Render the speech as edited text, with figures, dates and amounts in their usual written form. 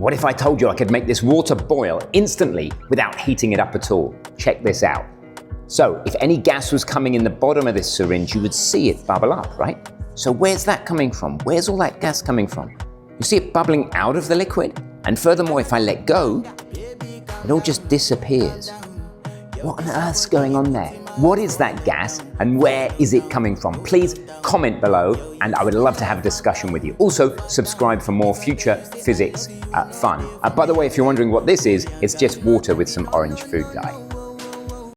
What if I told you I could make this water boil instantly without heating it up at all? Check this out. So if any gas was coming in the bottom of this syringe, you would see it bubble up, right? So where's that coming from? Where's all that gas coming from? You see it bubbling out of the liquid? And furthermore, if I let go, it all just disappears. What on earth's going on there? What is that gas and where is it coming from? Please comment below and I would love to have a discussion with you. Also, subscribe for more future physics fun. By the way, if you're wondering what this is, it's just water with some orange food dye.